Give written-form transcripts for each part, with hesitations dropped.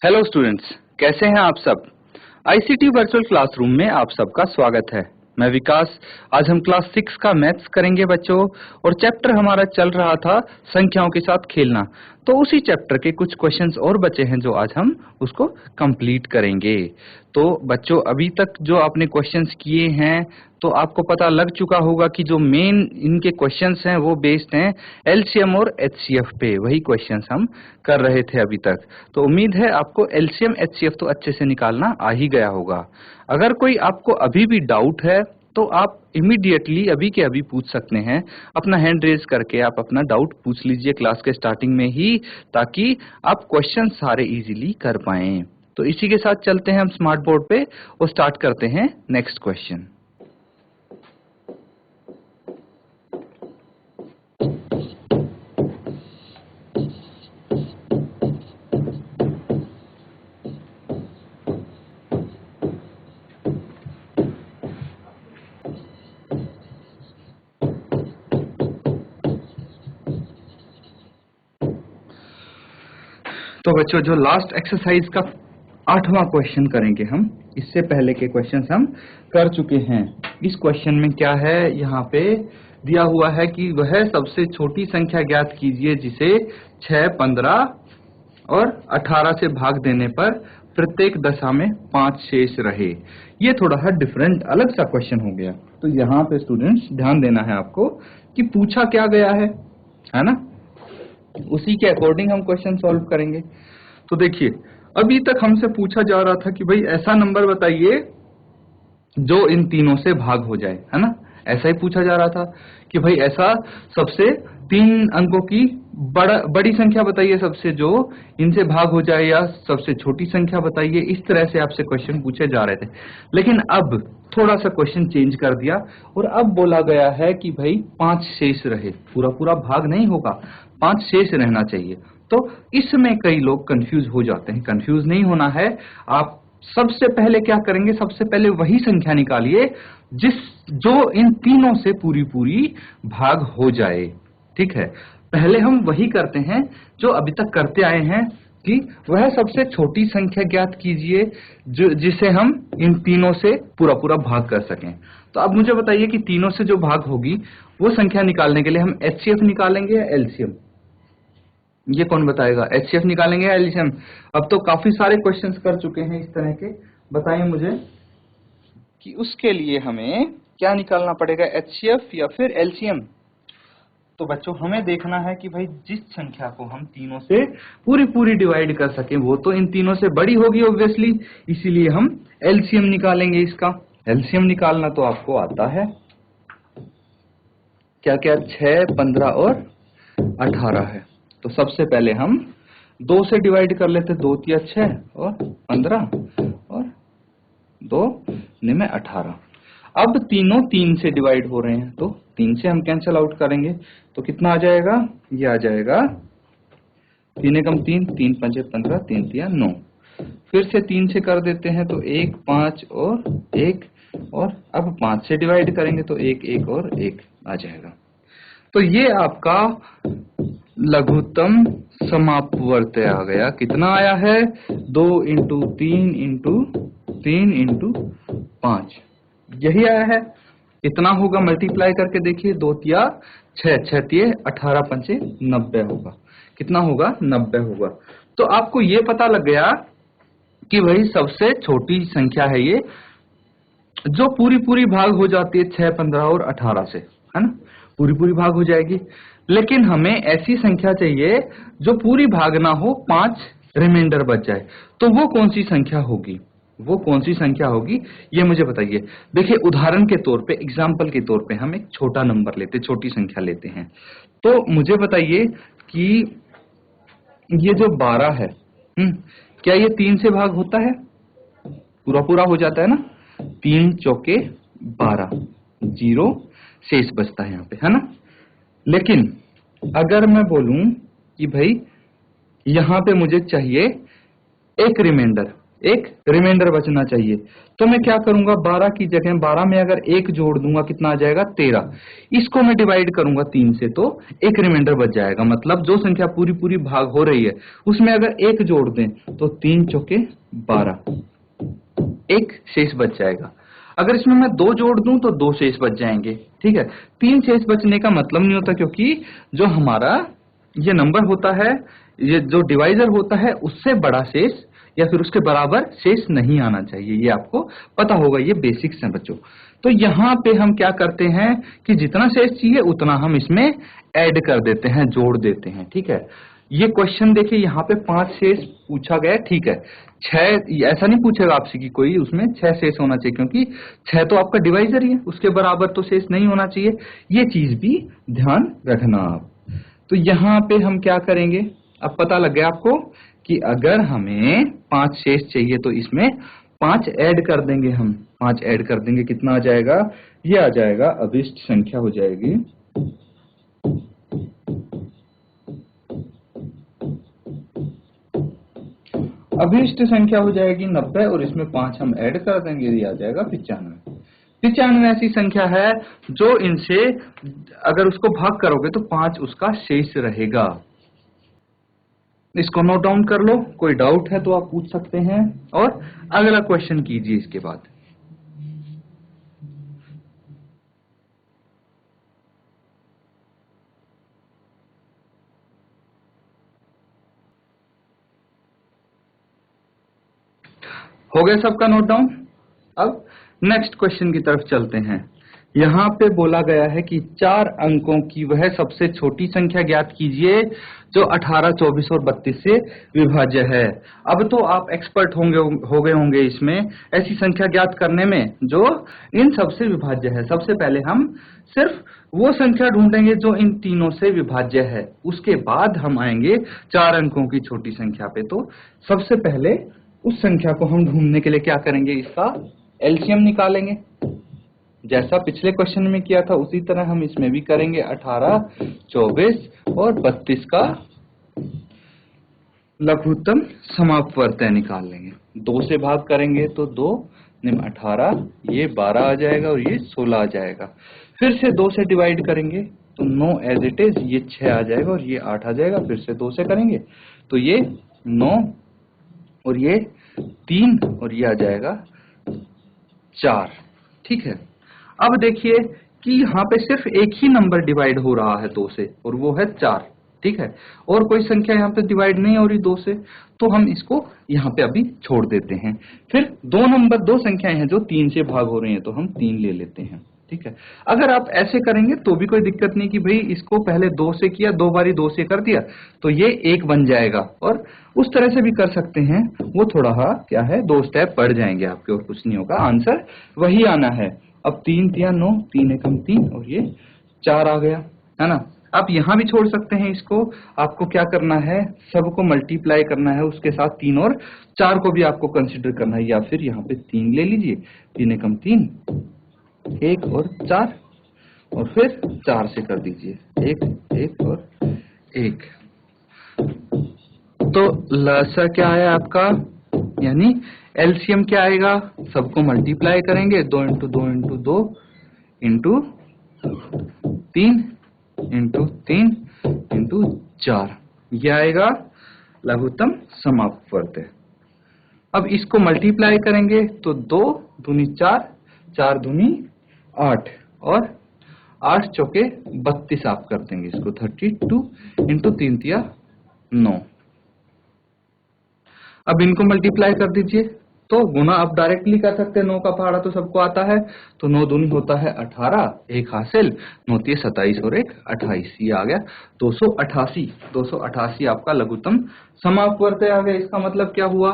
Hello students, कैसे हैं आप सब। आईसीटी वर्चुअल क्लासरूम में आप सबका स्वागत है। मैं विकास। आज हम क्लास 6 का मैथ्स करेंगे बच्चों, और चैप्टर हमारा चल रहा था संख्याओं के साथ खेलना। तो उसी चैप्टर के कुछ क्वेश्चंस और बचे हैं जो आज हम उसको कंप्लीट करेंगे। तो बच्चों, अभी तक जो आपने क्वेश्चंस किए हैं तो आपको पता लग चुका होगा कि जो मेन इनके क्वेश्चंस हैं वो बेस्ड हैं एलसीएम और एचसीएफ पे। वही क्वेश्चंस हम कर रहे थे अभी तक। तो उम्मीद है आपको एलसीएम एचसीएफ तो अच्छे से निकालना आ ही गया होगा। अगर कोई आपको अभी भी डाउट है तो आप इमीडिएटली अभी के अभी पूछ सकते हैं। अपना हैंड रेज करके आप अपना डाउट पूछ लीजिए क्लास के स्टार्टिंग में ही, ताकि आप क्वेश्चन सारे इजीली कर पाएं। तो इसी के साथ चलते हैं हम स्मार्ट बोर्ड पे और स्टार्ट करते हैं नेक्स्ट क्वेश्चन। तो बच्चों, जो लास्ट एक्सरसाइज का 8वां क्वेश्चन करेंगे हम। इससे पहले के क्वेश्चंस हम कर चुके हैं। इस क्वेश्चन में क्या है, यहाँ पे दिया हुआ है कि वह सबसे छोटी संख्या ज्ञात कीजिए जिसे 6, 15 और 18 से भाग देने पर प्रत्येक दशा में 5 शेष रहे। ये थोड़ा सा डिफरेंट अलग सा क्वेश्चन हो गया। तो यहाँ पे स्टूडेंट्स ध्यान देना है आपको कि पूछा क्या गया है ना। उसी के अकॉर्डिंग हम क्वेश्चन सॉल्व करेंगे। तो देखिए, अभी तक हमसे पूछा जा रहा था कि भाई ऐसा नंबर बताइए जो इन तीनों से भाग हो जाए, है ना। ऐसा ही पूछा जा रहा था कि भाई ऐसा सबसे 3 अंकों की बड़ी संख्या बताइए सबसे जो इनसे भाग हो जाए, या सबसे छोटी संख्या बताइए। इस तरह से आपसे क्वेश्चन पूछे जा रहे थे। लेकिन अब थोड़ा सा क्वेश्चन चेंज कर दिया और अब बोला गया है कि भाई 5 शेष रहे। पूरा पूरा भाग नहीं होगा, 5 शेष रहना चाहिए। तो इसमें कई लोग कंफ्यूज हो जाते हैं। कंफ्यूज नहीं होना है। आप सबसे पहले क्या करेंगे, सबसे पहले वही संख्या निकालिए जो इन तीनों से पूरी पूरी भाग हो जाए। ठीक है, पहले हम वही करते हैं जो अभी तक करते आए हैं कि वह सबसे छोटी संख्या ज्ञात कीजिए जिसे हम इन तीनों से पूरा पूरा भाग कर सकें। तो अब मुझे बताइए कि तीनों से जो भाग होगी वो संख्या निकालने के लिए हम एचसीएफ निकालेंगे या एलसीएम। ये कौन बताएगा, एचसीएफ निकालेंगे या एलसीएम। अब तो काफी सारे क्वेश्चंस कर चुके हैं इस तरह के। बताइए मुझे कि उसके लिए हमें क्या निकालना पड़ेगा, एचसीएफ या फिर एलसीएम। तो बच्चों, हमें देखना है कि भाई जिस संख्या को हम तीनों से पूरी पूरी डिवाइड कर सकें वो तो इन तीनों से बड़ी होगी ऑब्वियसली। इसीलिए हम एलसीएम निकालेंगे इसका। एलसीएम निकालना तो आपको आता है। क्या क्या, 6, 15 और 18 है। तो सबसे पहले हम 2 से डिवाइड कर लेते। 2 तिया 6 और 15 और 2 में 18। अब तीनों 3 से डिवाइड हो रहे हैं, तो 3 से हम कैंसिल आउट करेंगे तो कितना आ जाएगा, ये आ जाएगा 3 एकम 3, 3 पंचे 15, 3 तिया 9। फिर से 3 से कर देते हैं तो 1, 5 और 1, और अब 5 से डिवाइड करेंगे तो 1, 1 और 1 आ जाएगा। तो ये आपका लघुत्तम समापवर्त आ गया। कितना आया है, 2 इंटू 3 इंटू 3 इंटू 5, यही आया है। इतना होगा, मल्टीप्लाई करके देखिए। 2 तिया 6, 6 तिये 18, पंचे 90 होगा। कितना होगा, 90 होगा। तो आपको ये पता लग गया कि वही सबसे छोटी संख्या है ये जो पूरी पूरी भाग हो जाती है 6, 15 और 18 से, है ना। पूरी पूरी भाग हो जाएगी। लेकिन हमें ऐसी संख्या चाहिए जो पूरी भाग ना हो, 5 रिमाइंडर बच जाए। तो वो कौन सी संख्या होगी, वो कौन सी संख्या होगी, ये मुझे बताइए। देखिए, उदाहरण के तौर पे, एग्जाम्पल के तौर पे हम एक छोटा नंबर लेते, छोटी संख्या लेते हैं। तो मुझे बताइए कि ये जो 12 है, क्या ये 3 से भाग होता है, पूरा पूरा हो जाता है ना। 3 चौके 12, 0 शेष बचता है यहाँ पे, है ना। लेकिन अगर मैं बोलूं कि भाई यहां पे मुझे चाहिए एक रिमाइंडर, एक रिमाइंडर बचना चाहिए। तो मैं क्या करूंगा, 12 की जगह 12 में अगर 1 जोड़ दूंगा कितना आ जाएगा 13। इसको मैं डिवाइड करूंगा 3 से तो एक रिमाइंडर बच जाएगा। मतलब जो संख्या पूरी पूरी भाग हो रही है उसमें अगर 1 जोड़ दें तो 3 चौके 12, एक शेष बच जाएगा। अगर इसमें मैं 2 जोड़ दूं तो 2 शेष बच जाएंगे। ठीक है, 3 शेष बचने का मतलब नहीं होता, क्योंकि जो हमारा ये नंबर होता है, ये जो डिवाइजर होता है, उससे बड़ा शेष या फिर उसके बराबर शेष नहीं आना चाहिए। ये आपको पता होगा, ये बेसिक्स हैं बच्चों। तो यहाँ पे हम क्या करते हैं कि जितना शेष चाहिए उतना हम इसमें ऐड कर देते हैं, जोड़ देते हैं। ठीक है, ये क्वेश्चन देखिए, यहाँ पे 5 शेष पूछा गया। ठीक है, 6 ऐसा नहीं पूछेगा आपसे कि कोई उसमें 6 शेष होना चाहिए, क्योंकि 6 तो आपका डिवाइजर ही है, उसके बराबर तो शेष नहीं होना चाहिए। ये चीज भी ध्यान रखना आप। तो यहाँ पे हम क्या करेंगे, अब पता लग गया आपको कि अगर हमें 5 शेष चाहिए तो इसमें 5 ऐड कर देंगे हम। 5 ऐड कर देंगे, कितना आ जाएगा, ये आ जाएगा अभिष्ट संख्या हो जाएगी। अभिष्ट संख्या हो जाएगी 90 और इसमें 5 हम ऐड कर देंगे, ये आ जाएगा 95। 95 ऐसी संख्या है जो इनसे अगर उसको भाग करोगे तो 5 उसका शेष रहेगा। इसको नोट डाउन कर लो, कोई डाउट है तो आप पूछ सकते हैं और अगला क्वेश्चन कीजिए इसके बाद। हो गया सबका नोट डाउन। अब नेक्स्ट क्वेश्चन की तरफ चलते हैं। यहाँ पे बोला गया है कि 4 अंकों की वह सबसे छोटी संख्या ज्ञात कीजिए जो 18, 24 और 32 से विभाज्य है। अब तो आप एक्सपर्ट हो गए होंगे इसमें, ऐसी संख्या ज्ञात करने में जो इन सबसे विभाज्य है। सबसे पहले हम सिर्फ वो संख्या ढूंढेंगे जो इन तीनों से विभाज्य है, उसके बाद हम आएंगे 4 अंकों की छोटी संख्या पे। तो सबसे पहले उस संख्या को हम ढूंढने के लिए क्या करेंगे, इसका एलसीएम निकालेंगे। जैसा पिछले क्वेश्चन में किया था उसी तरह हम इसमें भी करेंगे। 18, 24 और 32 का लघुत्तम समापवर्तय निकाल लेंगे। 2 से भाग करेंगे तो 2 निम 18, ये 12 आ जाएगा और ये 16 आ जाएगा। फिर से 2 से डिवाइड करेंगे तो 9 एज इट इज, ये 6 आ जाएगा और ये 8 आ जाएगा। फिर से 2 से करेंगे तो ये 9 और ये 3 और ये आ जाएगा 4। ठीक है, अब देखिए कि यहाँ पे सिर्फ एक ही नंबर डिवाइड हो रहा है 2 से और वो है 4। ठीक है, और कोई संख्या यहाँ पे डिवाइड नहीं हो रही 2 से, तो हम इसको यहाँ पे अभी छोड़ देते हैं। फिर 2 संख्याएं हैं जो 3 से भाग हो रही हैं, तो हम 3 ले लेते हैं। ठीक है, अगर आप ऐसे करेंगे तो भी कोई दिक्कत नहीं कि भाई इसको पहले 2 से किया, 2 बारी 2 से कर दिया तो ये 1 बन जाएगा, और उस तरह से भी कर सकते हैं। वो थोड़ा क्या है, 2 स्टेप बढ़ जाएंगे आपके और कुछ नहीं होगा, आंसर वही आना है। अब 3 तिया 9, 3 एकम 3 और ये 4 आ गया, है ना। आप यहाँ भी छोड़ सकते हैं इसको। आपको क्या करना है, सबको मल्टीप्लाई करना है उसके साथ 3 और 4 को भी आपको कंसिडर करना है, या फिर यहाँ पे 3 ले लीजिए। 3 एकम 3, 1 और 4 और फिर 4 से कर दीजिए 1, 1 और 1। तो लसा क्या है आपका, यानी एलसीएम क्या आएगा, सबको मल्टीप्लाई करेंगे 2 into 2 into 2 into 3 into 3 into 4, ये आएगा लघुत्तम समापवर्तय। अब इसको मल्टीप्लाई करेंगे तो 2 दूनी 4, 4 दूनी 8 और 8 चौके 32 आप कर देंगे इसको। 32 इंटू 3 तिया 9। अब इनको मल्टीप्लाई कर दीजिए तो गुना आप डायरेक्टली कर सकते हैं, 9 का पहाड़ा तो सबको आता है। तो 9 दूनी होता है 18, 1 हासिल, 9 तिया 27 और 1 28, ये आ गया 288। 288 आपका लघुत्तम समापवर्तय आ गया। इसका मतलब क्या हुआ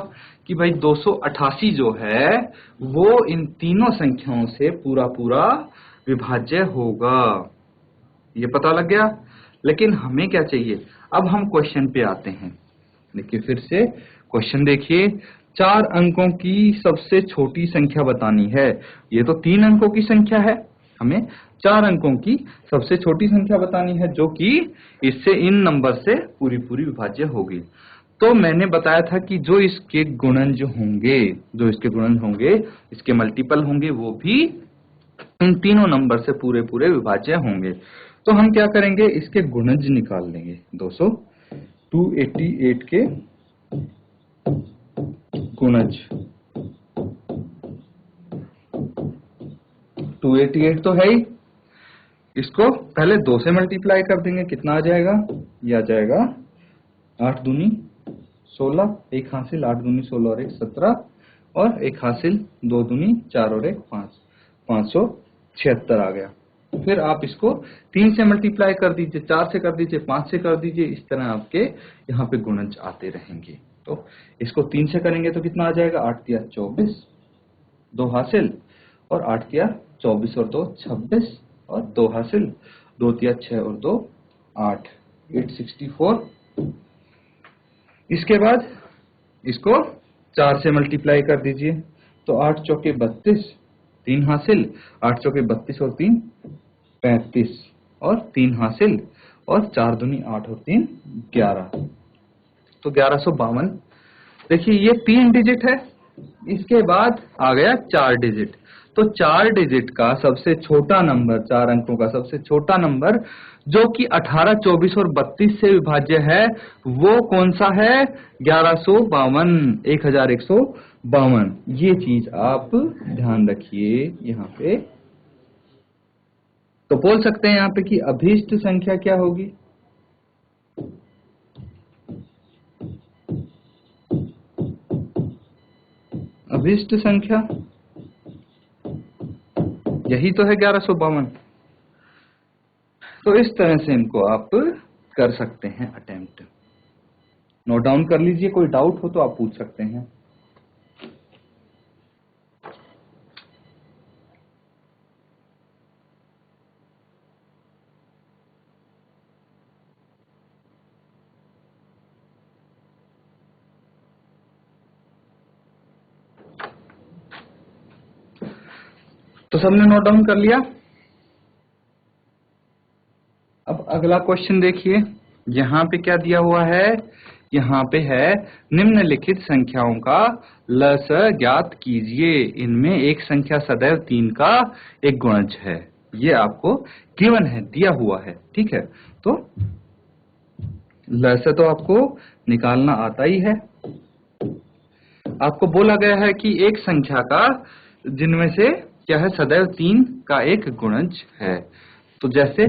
कि भाई 288 जो है वो इन तीनों संख्याओं से पूरा पूरा विभाज्य होगा, ये पता लग गया। लेकिन हमें क्या चाहिए, अब हम क्वेश्चन पे आते हैं। देखिए फिर से क्वेश्चन देखिए, 4 अंकों की सबसे छोटी संख्या बतानी है। ये तो 3 अंकों की संख्या है, हमें 4 अंकों की सबसे छोटी संख्या बतानी है जो कि इससे इन नंबर से पूरी पूरी विभाज्य होगी। तो मैंने बताया था कि जो इसके गुणज होंगे, इसके मल्टीपल होंगे, वो भी इन तीनों नंबर से पूरे पूरे विभाज्य होंगे। तो हम क्या करेंगे, इसके गुणज निकाल लेंगे। 288 के गुणज, 288 तो है ही, इसको पहले 2 से मल्टीप्लाई कर देंगे, कितना आ जाएगा, ये आ जाएगा 8 दूनी 16, एक हासिल 8 दूनी 16 और 1 17, और एक हासिल 2 दूनी 4 और 1 5, 576 आ गया। फिर आप इसको 3 से मल्टीप्लाई कर दीजिए, 4 से कर दीजिए, 5 से कर दीजिए, इस तरह आपके यहाँ पे गुणज आते रहेंगे। तो इसको 3 से करेंगे तो कितना आ जाएगा, 8 तिया 24, 2 हासिल, और 8 तिया 24 और 2 26, और 2 हासिल, 2 तिया 6 और 2 8, 864। इसके बाद इसको 4 से मल्टीप्लाई कर दीजिए, तो 8 चौके 32, 3 हासिल, 8 चौके 32 और 3 35, और 3 हासिल, और 4 दूनी 8 और 3 11, तो 1152। देखिए ये 3 डिजिट है, इसके बाद आ गया 4 डिजिट। तो 4 डिजिट का सबसे छोटा नंबर, 4 अंकों का सबसे छोटा नंबर जो कि 18, 24 और 32 से विभाज्य है, वो कौन सा है, 1152, 1152। ये चीज आप ध्यान रखिए यहाँ पे। तो बोल सकते हैं यहाँ पे कि अभीष्ट संख्या क्या होगी, अभीष्ट संख्या यही तो है 1152। तो इस तरह से इनको आप कर सकते हैं अटेम्प्ट। नोट डाउन कर लीजिए, कोई डाउट हो तो आप पूछ सकते हैं। तो सबने नोट डाउन कर लिया। अब अगला क्वेश्चन देखिए, यहाँ पे क्या दिया हुआ है, यहाँ पे है निम्नलिखित संख्याओं का लस ज्ञात कीजिए, इनमें एक संख्या सदैव 3 का एक गुणज है। ये आपको गिवन है, दिया हुआ है, ठीक है। तो लस तो आपको निकालना आता ही है। आपको बोला गया है कि एक संख्या का जिनमें से क्या है, सदैव 3 का एक गुणज है। तो जैसे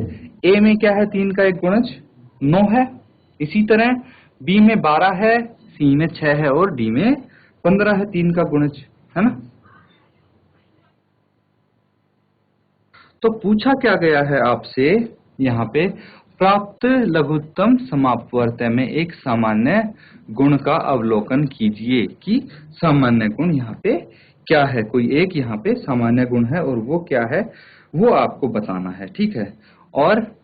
ए में क्या है, 3 का एक गुणज 9 है। इसी तरह बी में 12 है, सी में 6 है, और डी में 15 है, 3 का गुणज, है ना। तो पूछा क्या गया है आपसे यहाँ पे, प्राप्त लघुत्तम समापवर्त्य में एक सामान्य गुण का अवलोकन कीजिए कि सामान्य गुण यहाँ पे क्या है। कोई एक यहाँ पे सामान्य गुण है और वो क्या है, वो आपको बताना है, ठीक है। और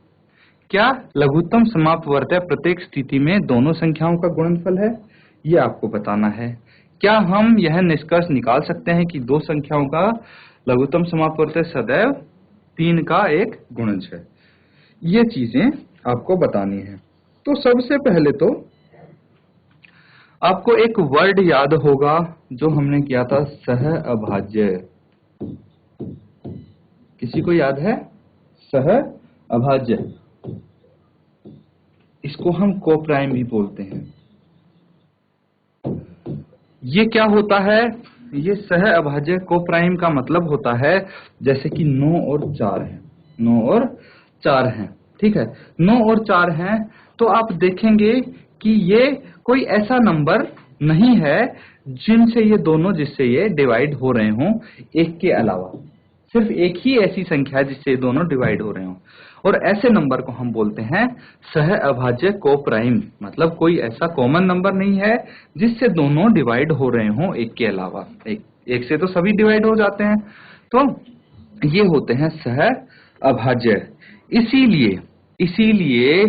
क्या लघुत्तम समापवर्त्य प्रत्येक स्थिति में दोनों संख्याओं का गुणनफल है, ये आपको बताना है। क्या हम यह निष्कर्ष निकाल सकते हैं कि दो संख्याओं का लघुत्तम समापवर्त्य सदैव 3 का एक गुणज है, ये चीजें आपको बतानी है। तो सबसे पहले तो आपको एक वर्ड याद होगा जो हमने किया था, सह अभाज्य। किसी को याद है, सह अभाज्य, इसको हम कोप्राइम भी बोलते हैं। ये क्या होता है, ये सह अभाज्य कोप्राइम का मतलब होता है जैसे कि 9 और 4 है, 9 और 4 हैं, ठीक है। 9 और 4 हैं, तो आप देखेंगे कि ये कोई ऐसा नंबर नहीं है जिनसे ये दोनों, जिससे ये डिवाइड हो रहे हों एक के अलावा। सिर्फ एक ही ऐसी संख्या है जिससे ये दोनों डिवाइड हो रहे हों, और ऐसे नंबर को हम बोलते हैं सह अभाज्य कोप्राइम। मतलब कोई ऐसा कॉमन नंबर नहीं है जिससे दोनों डिवाइड हो रहे हों एक के अलावा। एक से तो सभी डिवाइड हो जाते हैं, तो ये होते हैं सह अभाज्य। इसीलिए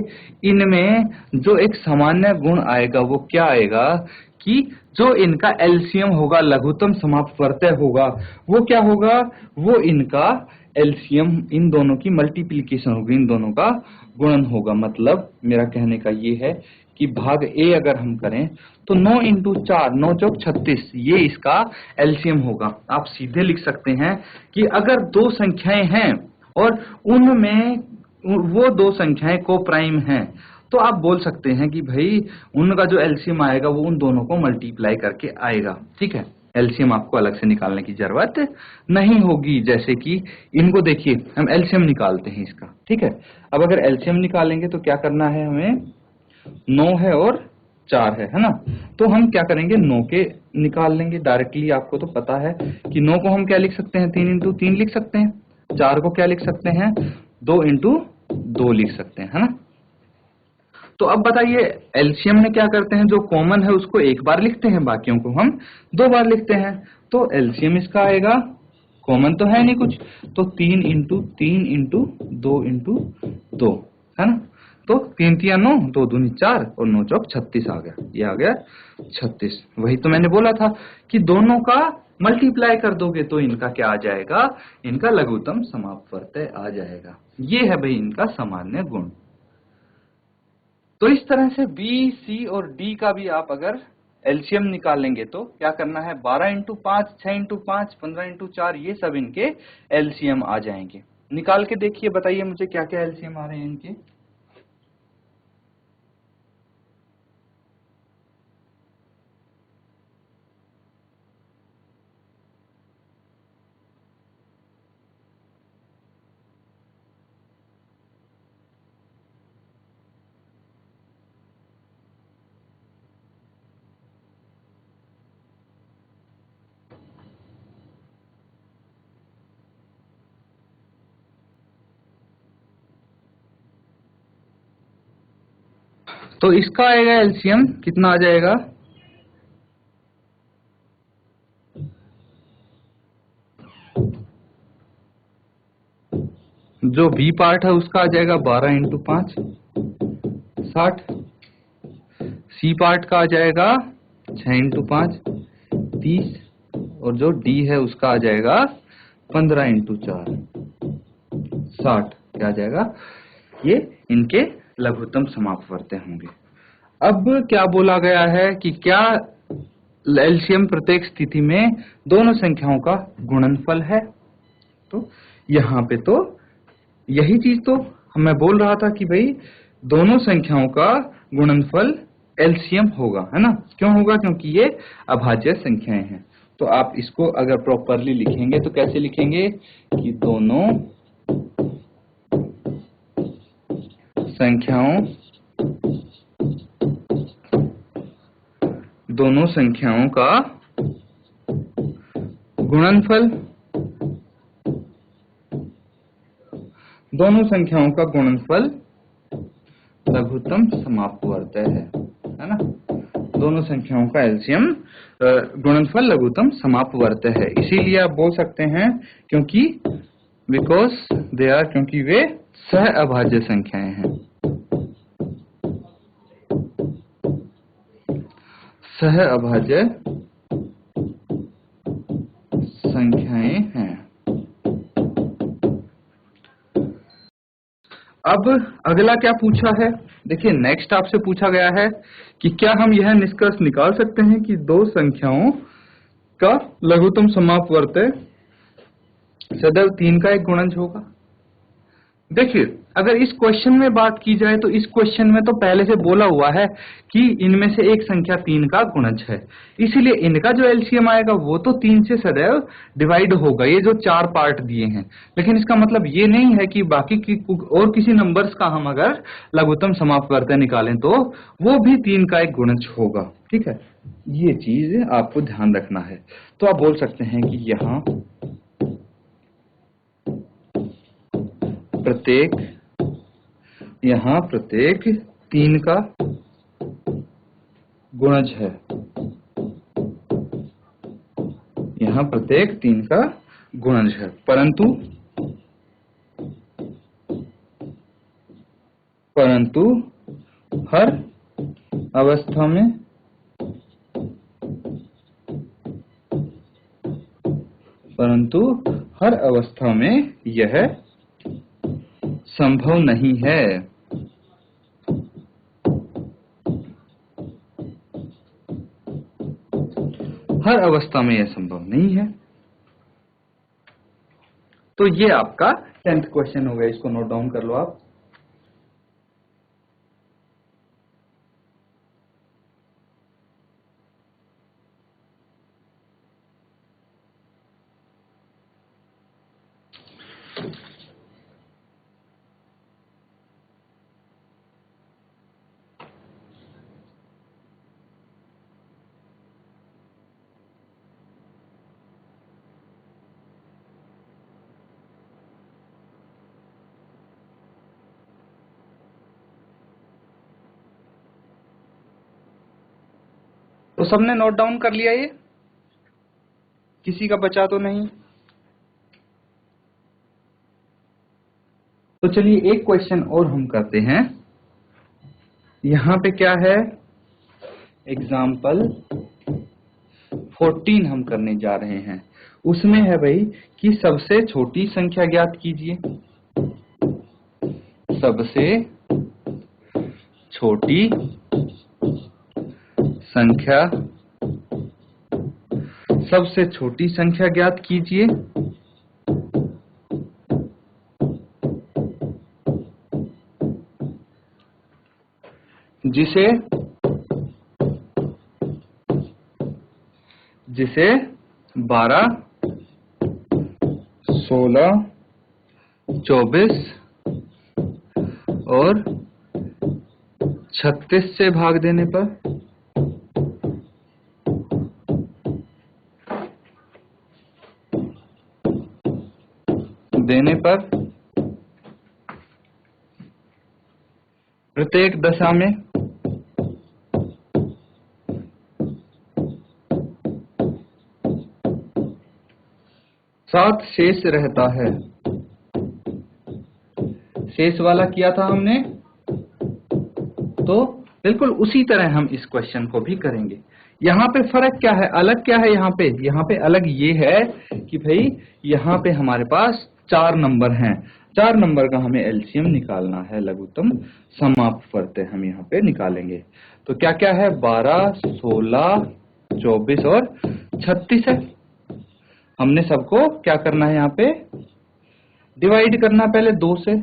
इनमें जो एक सामान्य गुण आएगा वो क्या आएगा कि जो इनका एलसीएम होगा, लघुत्तम समापवर्त्य होगा, वो क्या होगा, वो इनका एलसीएम इन दोनों की मल्टीप्लिकेशन होगी, इन दोनों का गुणन होगा। मतलब मेरा कहने का ये है कि भाग ए अगर हम करें तो 9 इंटू 4, 9 चौक 36, ये इसका एलसीएम होगा। आप सीधे लिख सकते हैं कि अगर दो संख्याएं हैं और उनमें वो दो संख्याएं को प्राइम हैं, तो आप बोल सकते हैं कि भाई उनका जो एलसीएम आएगा वो उन दोनों को मल्टीप्लाई करके आएगा। ठीक है, एलसीएम आपको अलग से निकालने की जरूरत नहीं होगी। जैसे कि इनको देखिए, हम एलसीएम निकालते हैं इसका। ठीक है, अब अगर एलसीएम निकालेंगे तो क्या करना है हमें, 9 है और 4 है ना। तो हम क्या करेंगे, 9 के निकाल लेंगे डायरेक्टली। आपको तो पता है कि 9 को हम क्या लिख सकते हैं, 3 इंटू 3 लिख सकते हैं। 4 को क्या लिख सकते हैं, 2 इंटू 2 लिख सकते हैं, है ना। तो अब बताइए एलसीएम में क्या करते हैं, जो कॉमन है उसको एक बार लिखते हैं, बाकियों को हम 2 बार लिखते हैं। तो एलसीएम इसका आएगा, कॉमन तो है नहीं कुछ, तो 3 इंटू 3 इंटू 2 इंटू 2, है ना। तो 3 तिया 9, 2 दूनी 4 और 9 चौक 36 आ गया, ये आ गया 36। वही तो मैंने बोला था कि दोनों का मल्टीप्लाई कर दोगे तो इनका क्या आ जाएगा, इनका लघुत्तम समापवर्तय आ जाएगा। ये है भाई इनका सामान्य गुण। तो इस तरह से बी, सी और डी का भी आप अगर एलसीएम निकालेंगे तो क्या करना है, 12 इंटू 5, 6 इंटू 5, 15 इंटू 4, ये सब इनके एलसीएम आ जाएंगे। निकाल के देखिए, बताइए मुझे क्या क्या एलसीएम आ रहे हैं इनके। तो इसका आएगा एलसीएम कितना आ जाएगा, जो बी पार्ट है उसका आ जाएगा 12 इंटू 5, 60। सी पार्ट का आ जाएगा 6 इंटू 5, 30। और जो डी है उसका आ जाएगा 15 इंटू 4, 60। क्या आ जाएगा, ये इनके लघुत्तम समापवर्तय होंगे। अब क्या बोला गया है कि क्या एलसीएम प्रत्येक स्थिति में दोनों संख्याओं का गुणनफल है। तो यहाँ पे तो यही चीज तो मैं बोल रहा था कि भाई दोनों संख्याओं का गुणनफल एलसीएम होगा, है ना। क्यों होगा, क्योंकि ये अभाज्य संख्याएं हैं। तो आप इसको अगर प्रॉपरली लिखेंगे तो कैसे लिखेंगे कि दोनों संख्याओं का गुणनफल, दोनों संख्याओं का गुणनफल लघुत्तम समापवर्तय है ना। दोनों संख्याओं का एलसीएम गुणनफल लघुत्तम समापवर्तय है। इसीलिए आप बोल सकते हैं क्योंकि क्योंकि वे सह अभाज्य संख्याएं हैं, सह अभाज्य संख्याएं हैं। अब अगला क्या पूछा है, देखिए नेक्स्ट आपसे पूछा गया है कि क्या हम यह निष्कर्ष निकाल सकते हैं कि दो संख्याओं का लघुत्तम समापवर्तय सदैव 3 का एक गुणज होगा। देखिए अगर इस क्वेश्चन में बात की जाए तो इस क्वेश्चन में तो पहले से बोला हुआ है कि इनमें से एक संख्या 3 का गुणज है, इसीलिए इनका जो एलसीएम आएगा वो तो 3 से सदैव डिवाइड होगा, ये जो 4 पार्ट दिए हैं। लेकिन इसका मतलब ये नहीं है कि बाकी की और किसी नंबर्स का हम अगर लघुत्तम समापवर्तय निकालें तो वो भी 3 का एक गुणज होगा। ठीक है, ये चीज आपको ध्यान रखना है। तो आप बोल सकते हैं कि यहाँ प्रत्येक 3 का गुणज है, यहाँ प्रत्येक 3 का गुणज है, परंतु हर अवस्था हर अवस्था में यह संभव नहीं है। हर अवस्था में यह संभव नहीं है। तो ये आपका 10th क्वेश्चन हो गया, इसको नोट डाउन कर लो आप। तो सबने नोट डाउन कर लिया? ये किसी का बचा तो नहीं? तो चलिए एक क्वेश्चन और हम करते हैं। यहां पे क्या है, एग्जाम्पल 14 हम करने जा रहे हैं। उसमें है भाई कि सबसे छोटी संख्या ज्ञात कीजिए। सबसे छोटी संख्या, सबसे छोटी संख्या ज्ञात कीजिए जिसे 12, 16, 24 और 36 से भाग देने पर प्रत्येक दशा में 7 शेष रहता है। शेष वाला किया था हमने, तो बिल्कुल उसी तरह हम इस क्वेश्चन को भी करेंगे। यहाँ पे फर्क क्या है, अलग क्या है? यहाँ पे अलग ये है कि भाई यहाँ पे हमारे पास 4 नंबर हैं। 4 नंबर का हमें एलसीएम निकालना है, लघुत्तम समाप्त करते हम यहाँ पे निकालेंगे। तो क्या क्या है, 12, 16, 24 और 36 है। हमने सबको क्या करना है, यहाँ पे डिवाइड करना पहले 2 से।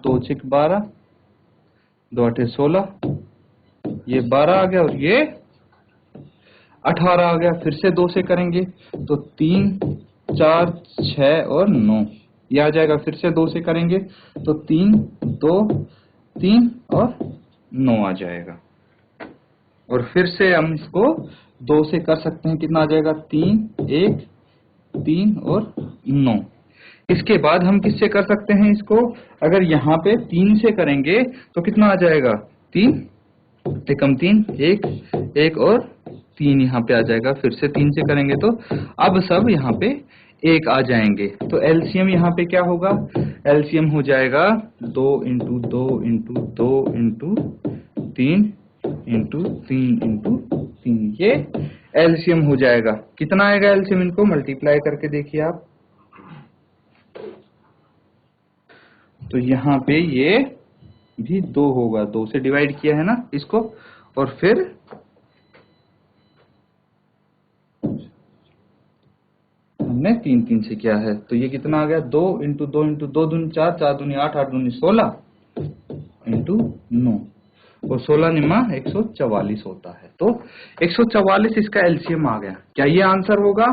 2 6 12, 2 8 16, ये 12 आ गया और ये 18 आ गया। फिर से 2 से करेंगे तो 3 4 6 और 9 ये आ जाएगा। फिर से 2 से करेंगे तो 3 2 3 और 9 आ जाएगा। और फिर से हम इसको 2 से कर सकते हैं, कितना आ जाएगा, 3 1 3 और 9। इसके बाद हम किससे कर सकते हैं इसको, अगर यहाँ पे 3 से करेंगे तो कितना आ जाएगा, 3 एकम 3 1 1 और 3 यहाँ पे आ जाएगा। फिर से 3 से करेंगे तो अब सब यहाँ पे 1 आ जाएंगे। तो एलसीएम यहाँ पे क्या होगा, एलसीएम हो जाएगा 2 into 2 into 2 into 3 into 3 into 3, ये एलसीएम हो जाएगा। कितना आएगा एलसीएम, इनको मल्टीप्लाई करके देखिए आप। तो यहाँ पे ये भी 2 होगा, 2 से डिवाइड किया है ना इसको, और फिर हमने 3 3 से किया है। तो ये कितना आ गया, 2 इंटू 2 इंटू 2 दूनी 4 4 दूनी 8 8 दूनी 16 इंटू 9 और 16 निमा 144 होता है। तो 144 इसका एलसीएम आ गया। क्या ये आंसर होगा?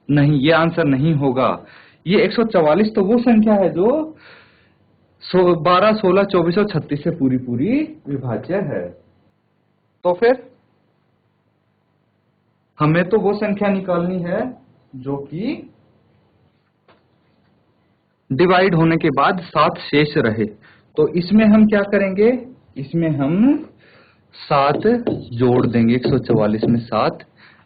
नहीं, ये आंसर नहीं होगा। ये 144 तो वो संख्या है जो 12 16 24 और 36 से पूरी पूरी विभाज्य है। तो फिर हमें तो वो संख्या निकालनी है जो कि डिवाइड होने के बाद 7 शेष रहे। तो इसमें हम क्या करेंगे, इसमें हम 7 जोड़ देंगे, 144 में 7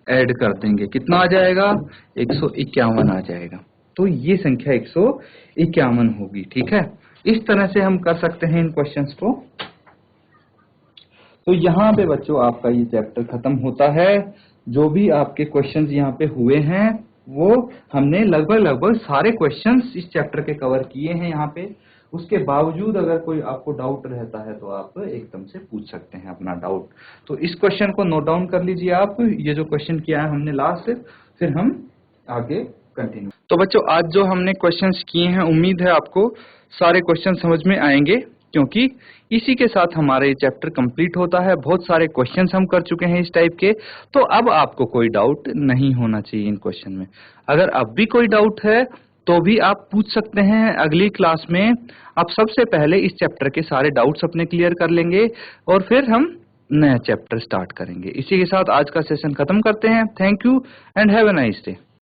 ऐड कर देंगे। कितना आ जाएगा, 151 आ जाएगा। तो ये संख्या 151 होगी। ठीक है, इस तरह से हम कर सकते हैं इन क्वेश्चंस को। तो यहाँ पे बच्चों आपका ये चैप्टर खत्म होता है। जो भी आपके क्वेश्चंस यहाँ पे हुए हैं वो हमने लगभग सारे क्वेश्चंस इस चैप्टर के कवर किए हैं यहाँ पे। उसके बावजूद अगर कोई आपको डाउट रहता है तो आप एकदम से पूछ सकते हैं अपना डाउट। तो इस क्वेश्चन को नोट डाउन कर लीजिए आप, ये जो क्वेश्चन किया है हमने लास्ट, फिर हम आगे कंटिन्यू। तो बच्चों आज जो हमने क्वेश्चंस किए हैं, उम्मीद है आपको सारे क्वेश्चन समझ में आएंगे, क्योंकि इसी के साथ हमारा ये चैप्टर कंप्लीट होता है। बहुत सारे क्वेश्चंस हम कर चुके हैं इस टाइप के, तो अब आपको कोई डाउट नहीं होना चाहिए इन क्वेश्चन में। अगर अब भी कोई डाउट है तो भी आप पूछ सकते हैं। अगली क्लास में आप सबसे पहले इस चैप्टर के सारे डाउट्स अपने क्लियर कर लेंगे और फिर हम नया चैप्टर स्टार्ट करेंगे। इसी के साथ आज का सेशन खत्म करते हैं। Thank you and have a nice day.